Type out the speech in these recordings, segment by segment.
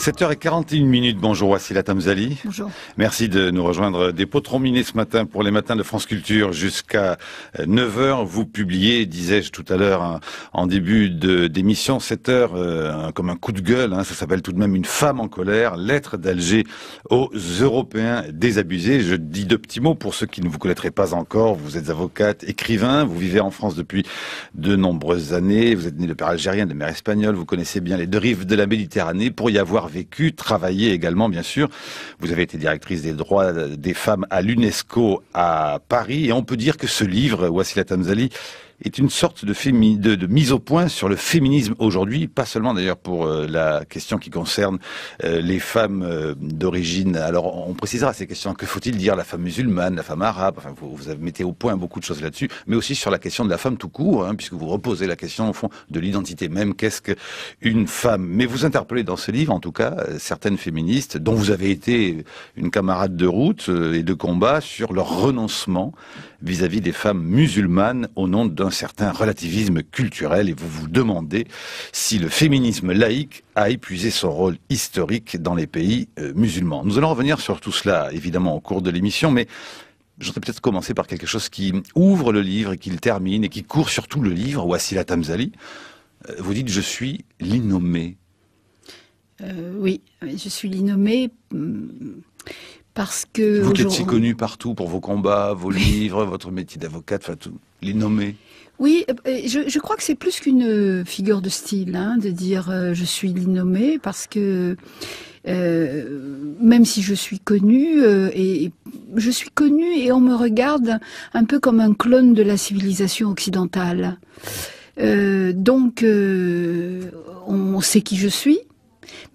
7h41. Bonjour Wassila Tamzali. Bonjour. Merci de nous rejoindre des Potrons-Minés ce matin pour les matins de France Culture jusqu'à 9h. Vous publiez, disais-je tout à l'heure en début d'émission, 7h, comme un coup de gueule, ça s'appelle tout de même Une femme en colère, lettre d'Alger aux Européens désabusés. Je dis deux petits mots pour ceux qui ne vous connaîtraient pas encore. Vous êtes avocate, écrivain, vous vivez en France depuis de nombreuses années. Vous êtes né de père algérien, de mère espagnole. Vous connaissez bien les deux rives de la Méditerranée. Pour y avoir vécu, travaillé également, bien sûr. Vous avez été directrice des droits des femmes à l'UNESCO à Paris. Et on peut dire que ce livre, Wassila Tamzali, est une sorte de mise au point sur le féminisme aujourd'hui, pas seulement d'ailleurs pour la question qui concerne les femmes d'origine. Alors on précisera ces questions. Que faut-il dire la femme musulmane, la femme arabe? Enfin, vous mettez au point beaucoup de choses là-dessus, mais aussi sur la question de la femme tout court, puisque vous reposez la question au fond de l'identité même. Qu'est-ce qu'une femme? Mais vous interpellez dans ce livre, en tout cas, certaines féministes dont vous avez été une camarade de route et de combat sur leur renoncement vis-à-vis des femmes musulmanes au nom d'un certain relativisme culturel, et vous vous demandez si le féminisme laïque a épuisé son rôle historique dans les pays musulmans. Nous allons revenir sur tout cela, évidemment, au cours de l'émission, mais je voudrais peut-être commencer par quelque chose qui ouvre le livre et qui le termine, et qui court sur tout le livre, Wassila Tamzali. Vous dites « Je suis l'innommée ». Oui, je suis l'innommée parce que... Vous qui êtes si connue partout pour vos combats, vos livres, votre métier d'avocate, enfin tout, l'innommée. Oui, je crois que c'est plus qu'une figure de style, de dire je suis l'innommée, parce que même si je suis connue, et je suis connue et on me regarde un peu comme un clone de la civilisation occidentale. Donc on sait qui je suis,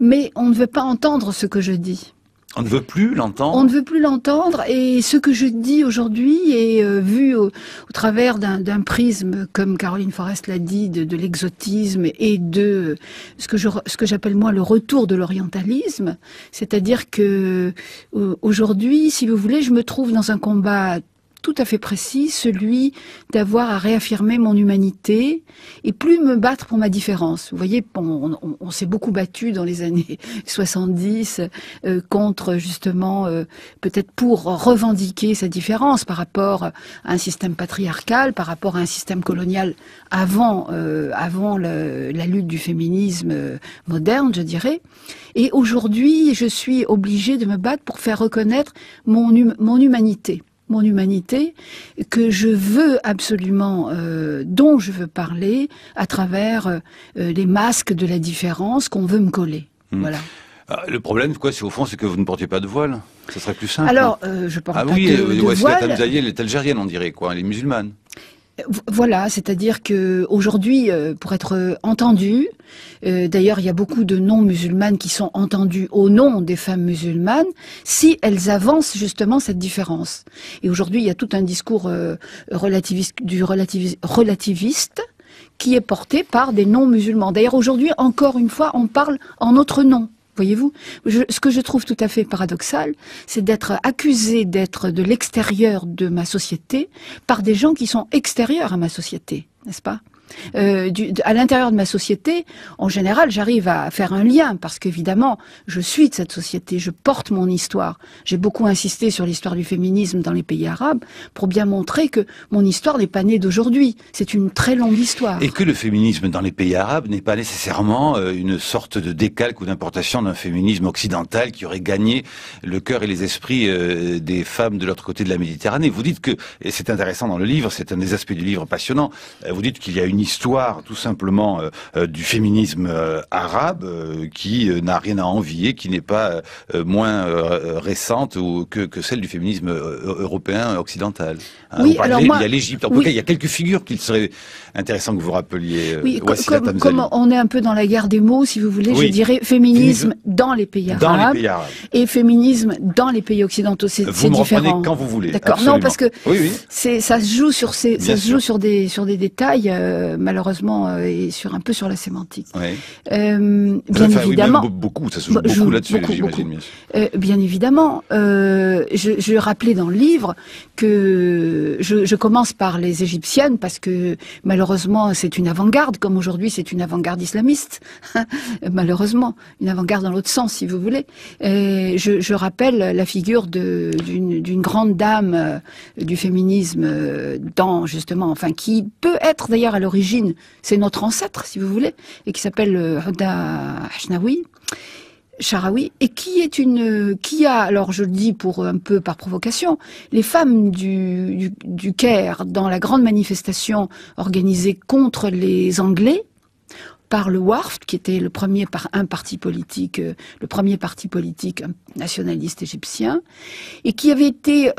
mais on ne veut pas entendre ce que je dis. On ne veut plus l'entendre. On ne veut plus l'entendre, et ce que je dis aujourd'hui est vu au travers d'un prisme, comme Caroline Forest l'a dit, de l'exotisme et de ce que j'appelle moi le retour de l'orientalisme. C'est-à-dire que aujourd'hui, si vous voulez, je me trouve dans un combat tout à fait précis, celui d'avoir à réaffirmer mon humanité et plus me battre pour ma différence. Vous voyez, on s'est beaucoup battu dans les années 70 contre justement, peut-être pour revendiquer sa différence par rapport à un système patriarcal, par rapport à un système colonial avant la lutte du féminisme moderne, je dirais. Et aujourd'hui, je suis obligée de me battre pour faire reconnaître mon humanité. Mon humanité, que je veux absolument, dont je veux parler à travers les masques de la différence qu'on veut me coller. Voilà. Le problème, c'est au fond, c'est que vous ne portiez pas de voile. Ça serait plus simple. Alors, je porte pas de voile. Wassila Tamzali, elle est algérienne, on dirait, quoi. Elle est musulmane. Voilà, c'est-à-dire que aujourd'hui, pour être entendue, d'ailleurs, il y a beaucoup de non-musulmanes qui sont entendues au nom des femmes musulmanes, si elles avancent justement cette différence. Et aujourd'hui, il y a tout un discours relativiste qui est porté par des non-musulmans. D'ailleurs, aujourd'hui, encore une fois, on parle en notre nom. Voyez-vous, ce que je trouve tout à fait paradoxal, c'est d'être accusé d'être de l'extérieur de ma société par des gens qui sont extérieurs à ma société, n'est-ce pas ? À l'intérieur de ma société, en général, j'arrive à faire un lien parce qu'évidemment, je suis de cette société, je porte mon histoire. J'ai beaucoup insisté sur l'histoire du féminisme dans les pays arabes pour bien montrer que mon histoire n'est pas née d'aujourd'hui. C'est une très longue histoire. Et que le féminisme dans les pays arabes n'est pas nécessairement une sorte de décalque ou d'importation d'un féminisme occidental qui aurait gagné le cœur et les esprits des femmes de l'autre côté de la Méditerranée. Vous dites que, et c'est intéressant dans le livre, c'est un des aspects du livre passionnant, vous dites qu'il y a une histoire tout simplement du féminisme arabe qui n'a rien à envier, qui n'est pas moins récente que celle du féminisme européen occidental. Oui, alors moi, il y a l'Égypte. En tout cas, il y a quelques figures qu'il serait intéressant que vous rappeliez. Oui, comme on est un peu dans la guerre des mots, si vous voulez, je dirais féminisme dans les pays arabes et féminisme dans les pays occidentaux. C'est différent. Vous me reprenez quand vous voulez. D'accord. Non, parce que ça se joue sur des détails malheureusement est un peu sur la sémantique. Oui. Bien évidemment, beaucoup, ça se joue beaucoup là-dessus, j'imagine. Bien évidemment, je rappelais dans le livre que je commence par les Égyptiennes parce que malheureusement c'est une avant-garde, comme aujourd'hui c'est une avant-garde islamiste, malheureusement, une avant-garde dans l'autre sens si vous voulez. Je rappelle la figure d'une grande dame du féminisme qui peut être d'ailleurs à l'origine, c'est notre ancêtre si vous voulez, et qui s'appelle Huda Sharawi, et qui a, alors je le dis un peu par provocation, les femmes du Caire dans la grande manifestation organisée contre les Anglais par le WARF, qui était le premier parti politique nationaliste égyptien, et qui avait été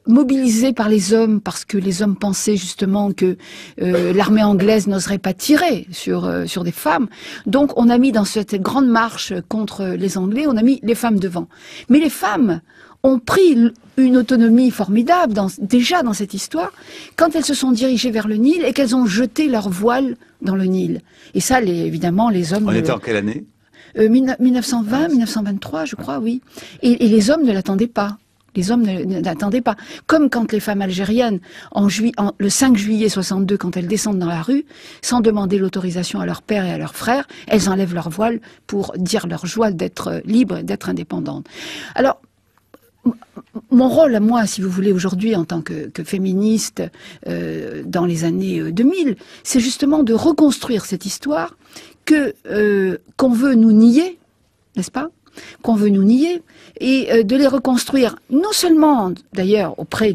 mobilisé par les hommes parce que les hommes pensaient justement que l'armée anglaise n'oserait pas tirer sur des femmes. Donc on a mis dans cette grande marche contre les Anglais, on a mis les femmes devant. Mais les femmes ont pris une autonomie formidable déjà dans cette histoire quand elles se sont dirigées vers le Nil et qu'elles ont jeté leur voile dans le Nil. Et ça, évidemment, les hommes... On était en quelle année 1920, 1923, je crois, oui. Et les hommes ne l'attendaient pas. Les hommes ne l'attendaient pas. Comme quand les femmes algériennes, le 5 juillet 62, quand elles descendent dans la rue, sans demander l'autorisation à leur père et à leurs frères, elles enlèvent leur voile pour dire leur joie d'être libres et d'être indépendantes. Alors, mon rôle à moi, si vous voulez, aujourd'hui, en tant que féministe, dans les années 2000, c'est justement de reconstruire cette histoire qu'on veut nous nier, n'est-ce pas ? Qu'on veut nous nier, et de les reconstruire, non seulement d'ailleurs auprès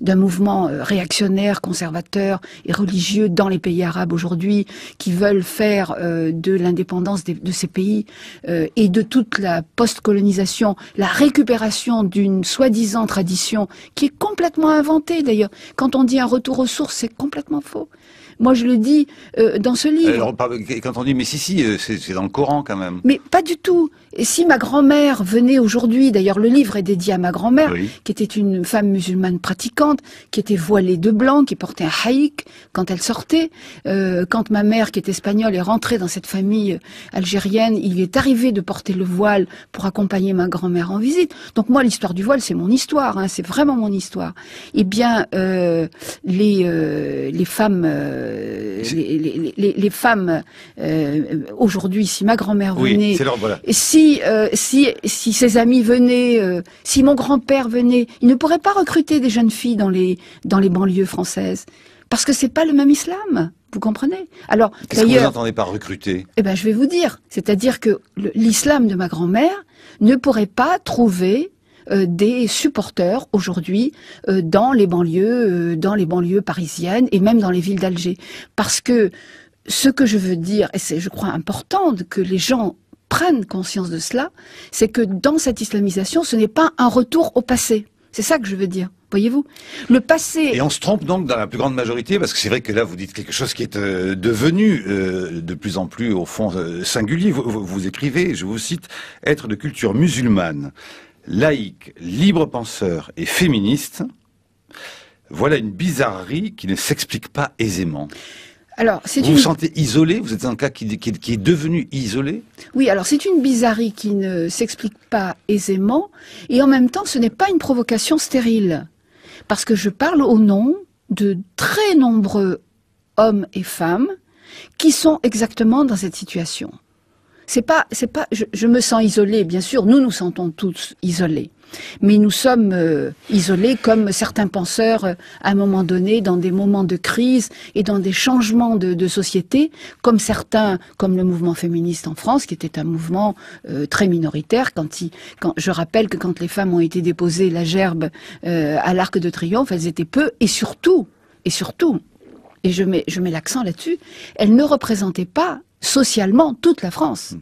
d'un mouvement réactionnaire, conservateur et religieux dans les pays arabes aujourd'hui, qui veulent faire de l'indépendance de ces pays et de toute la post-colonisation, la récupération d'une soi-disant tradition qui est complètement inventée d'ailleurs. Quand on dit un retour aux sources, c'est complètement faux. Moi, je le dis dans ce livre. Alors, quand on dit, mais si, c'est dans le Coran quand même. Mais pas du tout. Et si ma grand-mère venait aujourd'hui, d'ailleurs le livre est dédié à ma grand-mère, oui, qui était une femme musulmane pratiquante, qui était voilée de blanc, qui portait un haïk quand elle sortait. Quand ma mère, qui est espagnole, est rentrée dans cette famille algérienne, il lui est arrivé de porter le voile pour accompagner ma grand-mère en visite. Donc moi, l'histoire du voile, c'est mon histoire, hein, c'est vraiment mon histoire. Eh bien, les femmes... les femmes aujourd'hui, si ma grand-mère venait, oui, voilà. si ses amis venaient, si mon grand-père venait, il ne pourrait pas recruter des jeunes filles dans les banlieues françaises parce que c'est pas le même islam. Vous comprenez? Alors, qu'est-ce que vous entendez par recruter? Eh ben, je vais vous dire, c'est-à-dire que l'islam de ma grand-mère ne pourrait pas trouver des supporters aujourd'hui dans les banlieues parisiennes et même dans les villes d'Alger. Parce que ce que je veux dire, et c'est je crois important que les gens prennent conscience de cela, c'est que dans cette islamisation, ce n'est pas un retour au passé. C'est ça que je veux dire. Voyez-vous, le passé... Et on se trompe donc dans la plus grande majorité, parce que c'est vrai que là vous dites quelque chose qui est devenu de plus en plus au fond singulier. Vous écrivez, je vous cite, être de culture musulmane, laïque, libre penseur et féministe, voilà une bizarrerie qui ne s'explique pas aisément. Alors, vous vous sentez isolé? Vous êtes dans un cas qui est devenu isolé? Oui, alors c'est une bizarrerie qui ne s'explique pas aisément, et en même temps ce n'est pas une provocation stérile. Parce que je parle au nom de très nombreux hommes et femmes qui sont exactement dans cette situation. Je me sens isolée, bien sûr, nous nous sentons tous isolés. Mais nous sommes isolés comme certains penseurs à un moment donné, dans des moments de crise et dans des changements de société, comme le mouvement féministe en France, qui était un mouvement très minoritaire. Je rappelle que quand les femmes ont été déposées la gerbe à l'Arc de Triomphe, elles étaient peu, et surtout, et je mets l'accent là-dessus, elles ne représentaient pas socialement toute la France.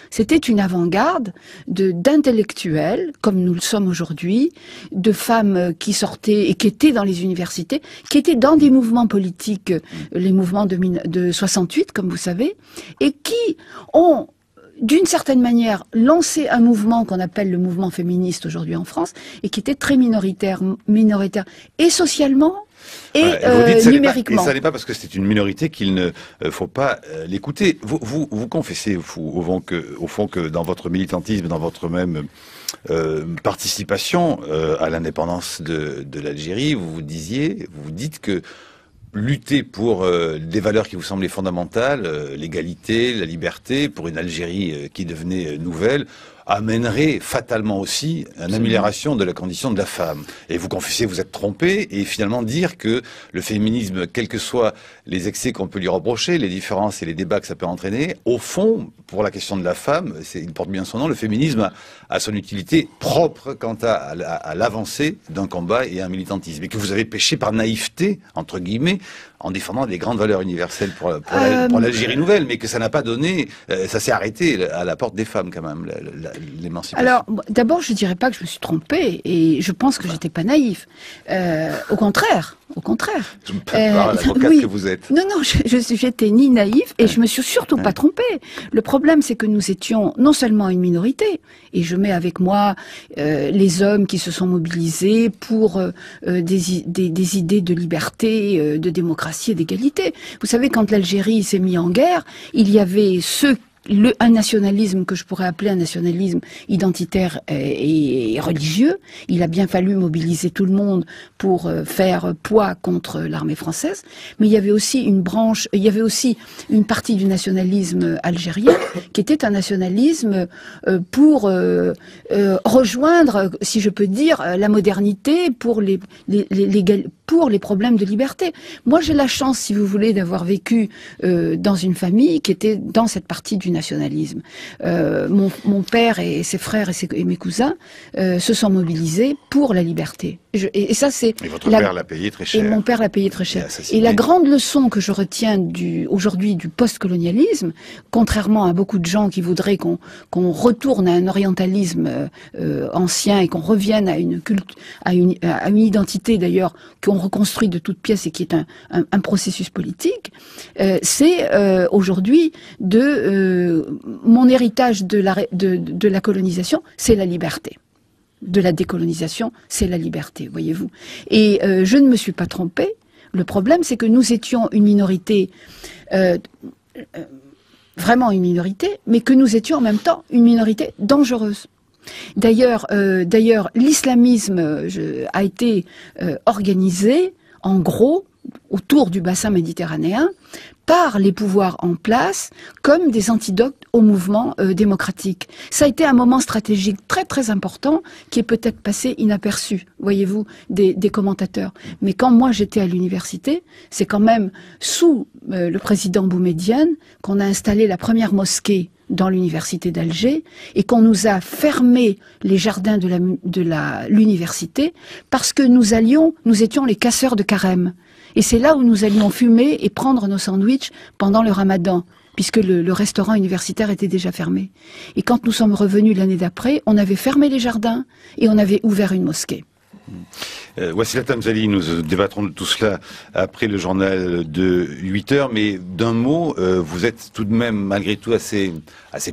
C'était une avant-garde d'intellectuels, comme nous le sommes aujourd'hui, de femmes qui sortaient et qui étaient dans les universités, qui étaient dans des mouvements politiques, les mouvements de 68, comme vous savez, et qui ont, d'une certaine manière, lancé un mouvement qu'on appelle le mouvement féministe aujourd'hui en France, et qui était très minoritaire, et socialement, et numériquement. Et ça n'est pas parce que c'est une minorité qu'il ne faut pas l'écouter. Vous confessez au fond que dans votre militantisme, dans votre même participation à l'indépendance de l'Algérie, vous dites que lutter pour des valeurs qui vous semblaient fondamentales, l'égalité, la liberté, pour une Algérie qui devenait nouvelle, amènerait fatalement aussi une amélioration de la condition de la femme. Et vous confessez vous êtes trompé, et finalement dire que le féminisme, quels que soient les excès qu'on peut lui reprocher, les différences et les débats que ça peut entraîner, au fond, pour la question de la femme, il porte bien son nom, le féminisme a son utilité propre quant à l'avancée d'un combat et un militantisme. Et que vous avez péché par naïveté, entre guillemets, en défendant des grandes valeurs universelles pour l'Algérie nouvelle, mais que ça n'a pas donné, ça s'est arrêté à la porte des femmes quand même, l'émancipation. Alors, d'abord, je dirais pas que je me suis trompée, et je pense que j'étais pas naïve. Au contraire. Je me prépare l'avocate oui. Que vous êtes. Non, j'étais ni naïve, et je me suis surtout pas trompée. Le problème, c'est que nous étions non seulement une minorité, et je mets avec moi les hommes qui se sont mobilisés pour des idées de liberté, de démocratie et d'égalité. Vous savez, quand l'Algérie s'est mise en guerre, il y avait un nationalisme que je pourrais appeler un nationalisme identitaire et religieux. Il a bien fallu mobiliser tout le monde pour faire poids contre l'armée française. Mais il y avait aussi une partie du nationalisme algérien qui était un nationalisme pour rejoindre, si je peux dire, la modernité pour les problèmes de liberté. Moi, j'ai la chance, si vous voulez, d'avoir vécu dans une famille qui était dans cette partie du nationalisme. Mon père et ses frères et mes cousins se sont mobilisés pour la liberté. Et ça, c'est... Et votre père l'a payé très cher. Et mon père l'a payé très cher. Et la grande leçon que je retiens aujourd'hui du post-colonialisme, contrairement à beaucoup de gens qui voudraient qu'on retourne à un orientalisme ancien et qu'on revienne à une identité d'ailleurs qu'on reconstruit de toutes pièces et qui est un processus politique, c'est aujourd'hui mon héritage de la colonisation, c'est la liberté. De la décolonisation, c'est la liberté, voyez-vous. Et je ne me suis pas trompée. Le problème, c'est que nous étions une minorité, vraiment une minorité, mais que nous étions en même temps une minorité dangereuse. D'ailleurs, l'islamisme a été organisé, en gros, autour du bassin méditerranéen, par les pouvoirs en place comme des antidotes au mouvement démocratique. Ça a été un moment stratégique très très important qui est peut-être passé inaperçu, voyez-vous, des commentateurs. Mais quand moi j'étais à l'université, c'est quand même sous le président Boumedienne qu'on a installé la première mosquée dans l'université d'Alger et qu'on nous a fermé les jardins de l'université parce que nous étions les casseurs de carême. Et c'est là où nous allions fumer et prendre nos sandwichs pendant le ramadan, puisque le restaurant universitaire était déjà fermé. Et quand nous sommes revenus l'année d'après, on avait fermé les jardins et on avait ouvert une mosquée. Wassila Tamzali, nous débattrons de tout cela après le journal de 8 heures, mais d'un mot, vous êtes tout de même malgré tout assez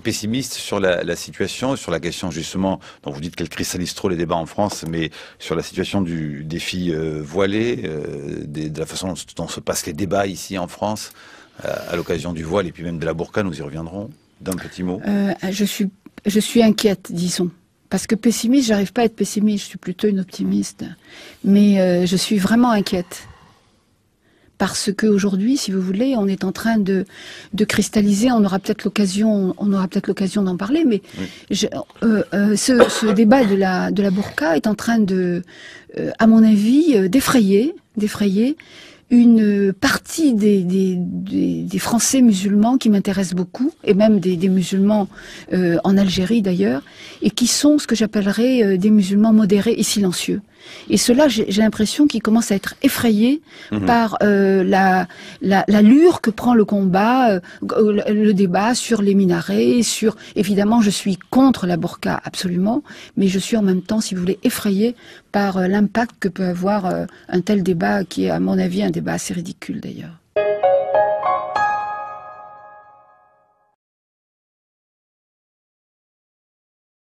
pessimiste sur la situation, sur la question justement dont vous dites qu'elle cristallise trop les débats en France, mais sur la situation des filles voilées, de la façon dont se passent les débats ici en France, à l'occasion du voile et puis même de la burqa, nous y reviendrons, d'un petit mot. Je suis inquiète, disons. Parce que pessimiste, j'arrive pas à être pessimiste, je suis plutôt une optimiste. Mais je suis vraiment inquiète. Parce qu'aujourd'hui, si vous voulez, on est en train de cristalliser, on aura peut-être l'occasion d'en parler, mais oui. Ce débat de la burqa est en train à mon avis, d'effrayer une partie des Français musulmans qui m'intéressent beaucoup, et même des musulmans en Algérie d'ailleurs, et qui sont ce que j'appellerais des musulmans modérés et silencieux. Et ceux-là, j'ai l'impression qu'ils commencent à être effrayés par l'allure que prend le combat, le débat sur les minarets, évidemment, je suis contre la burqa, absolument, mais je suis en même temps, si vous voulez, effrayée par l'impact que peut avoir un tel débat, qui est, à mon avis, un débat assez ridicule, d'ailleurs.